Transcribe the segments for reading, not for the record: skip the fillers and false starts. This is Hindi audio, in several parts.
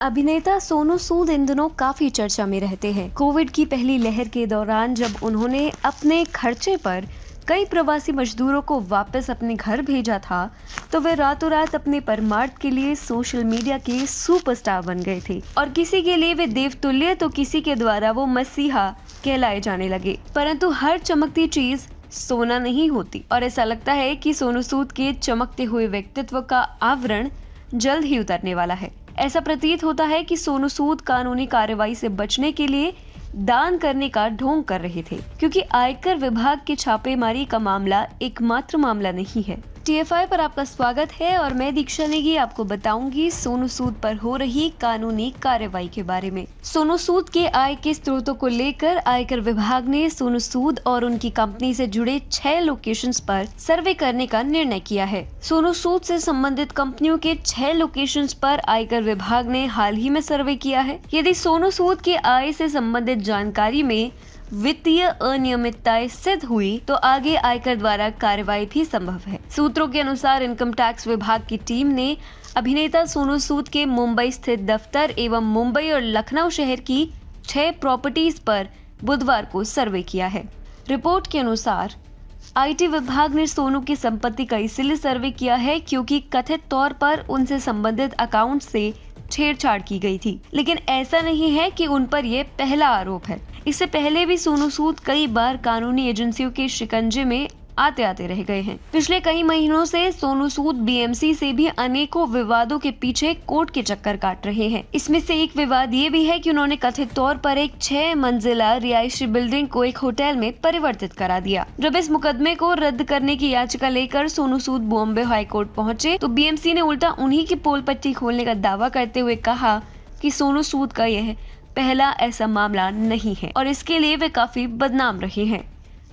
अभिनेता सोनू सूद इन दिनों काफी चर्चा में रहते हैं। कोविड की पहली लहर के दौरान जब उन्होंने अपने खर्चे पर कई प्रवासी मजदूरों को वापस अपने घर भेजा था, तो वे रातों रात अपने परमार्थ के लिए सोशल मीडिया के सुपरस्टार बन गए थे और किसी के लिए वे देवतुल्य तो किसी के द्वारा वो मसीहा कहलाए जाने लगे। परंतु हर चमकती चीज सोना नहीं होती और ऐसा लगता है कि सोनू सूद के चमकते हुए व्यक्तित्व का आवरण जल्द ही उतरने वाला है। ऐसा प्रतीत होता है कि सोनू सूद कानूनी कार्रवाई से बचने के लिए दान करने का ढोंग कर रहे थे, क्योंकि आयकर विभाग की छापेमारी का मामला एकमात्र मामला नहीं है। TFI पर आपका स्वागत है और मैं दीक्षा नेगी आपको बताऊंगी सोनू सूद पर हो रही कानूनी कार्रवाई के बारे में। सोनू सूद के आय के स्रोतों को लेकर आयकर विभाग ने सोनू सूद और उनकी कंपनी से जुड़े 6 लोकेशंस पर सर्वे करने का निर्णय किया है। सोनू सूद से संबंधित कंपनियों के 6 लोकेशंस पर आयकर विभाग ने हाल ही में सर्वे किया है। यदि सोनू सूद के आय से संबंधित जानकारी में वित्तीय अनियमितताएं सिद्ध हुई तो आगे आयकर द्वारा कार्रवाई भी संभव है। सूत्रों के अनुसार इनकम टैक्स विभाग की टीम ने अभिनेता सोनू सूद के मुंबई स्थित दफ्तर एवं मुंबई और लखनऊ शहर की 6 प्रॉपर्टीज पर बुधवार को सर्वे किया है। रिपोर्ट के अनुसार IT विभाग ने सोनू की संपत्ति का इसलिए सर्वे किया है क्योंकि कथित तौर पर उनसे संबंधित अकाउंट से छेड़छाड़ की गई थी, लेकिन ऐसा नहीं है कि उन पर यह पहला आरोप है। इससे पहले भी सोनू सूद कई बार कानूनी एजेंसियों के शिकंजे में आते आते रह गए हैं। पिछले कई महीनों से सोनू सूद BMC से भी अनेकों विवादों के पीछे कोर्ट के चक्कर काट रहे हैं। इसमें से एक विवाद ये भी है कि उन्होंने कथित तौर पर एक 6 मंजिला रिहायशी बिल्डिंग को एक होटल में परिवर्तित करा दिया। जब इस मुकदमे को रद्द करने की याचिका लेकर सोनू सूद बॉम्बे हाई कोर्ट पहुंचे तो BMC ने उल्टा उन्हीं की पोल पट्टी खोलने का दावा करते हुए कहा कि सोनू सूद का यह पहला ऐसा मामला नहीं है और इसके लिए वे काफी बदनाम रहे हैं।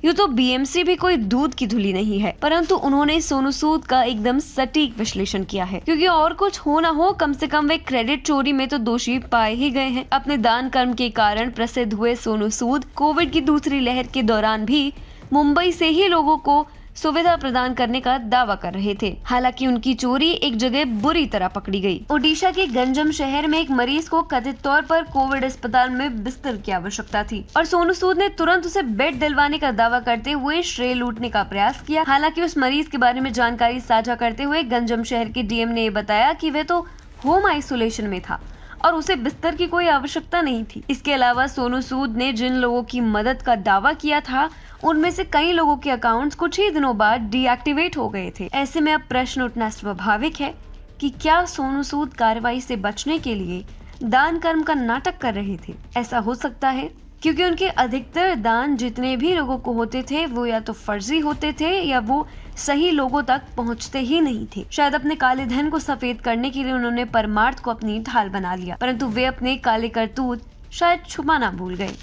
यूँ तो BMC भी कोई दूध की धुली नहीं है, परंतु उन्होंने सोनू सूद का एकदम सटीक विश्लेषण किया है, क्योंकि और कुछ हो ना हो कम से कम वे क्रेडिट चोरी में तो दोषी पाए ही गए हैं। अपने दान कर्म के कारण प्रसिद्ध हुए सोनू सूद कोविड की दूसरी लहर के दौरान भी मुंबई से ही लोगों को सुविधा प्रदान करने का दावा कर रहे थे। हालांकि उनकी चोरी एक जगह बुरी तरह पकड़ी गई। ओडिशा के गंजम शहर में एक मरीज को कथित तौर पर कोविड अस्पताल में बिस्तर की आवश्यकता थी और सोनू सूद ने तुरंत उसे बेड दिलवाने का दावा करते हुए श्रेय लूटने का प्रयास किया। हालांकि उस मरीज के बारे में जानकारी साझा करते हुए गंजम शहर के DM ने बताया कि वह तो होम आइसोलेशन में था और उसे बिस्तर की कोई आवश्यकता नहीं थी। इसके अलावा सोनू सूद ने जिन लोगों की मदद का दावा किया था उनमें से कई लोगों के अकाउंट्स कुछ ही दिनों बाद डीएक्टिवेट हो गए थे। ऐसे में अब प्रश्न उठना स्वाभाविक है कि क्या सोनू सूद कार्रवाई से बचने के लिए दान कर्म का नाटक कर रहे थे। ऐसा हो सकता है क्योंकि उनके अधिकतर दान जितने भी लोगों को होते थे वो या तो फर्जी होते थे या वो सही लोगों तक पहुंचते ही नहीं थे। शायद अपने काले धन को सफेद करने के लिए उन्होंने परमार्थ को अपनी ढाल बना लिया, परंतु वे अपने काले करतूत शायद छुपाना भूल गए।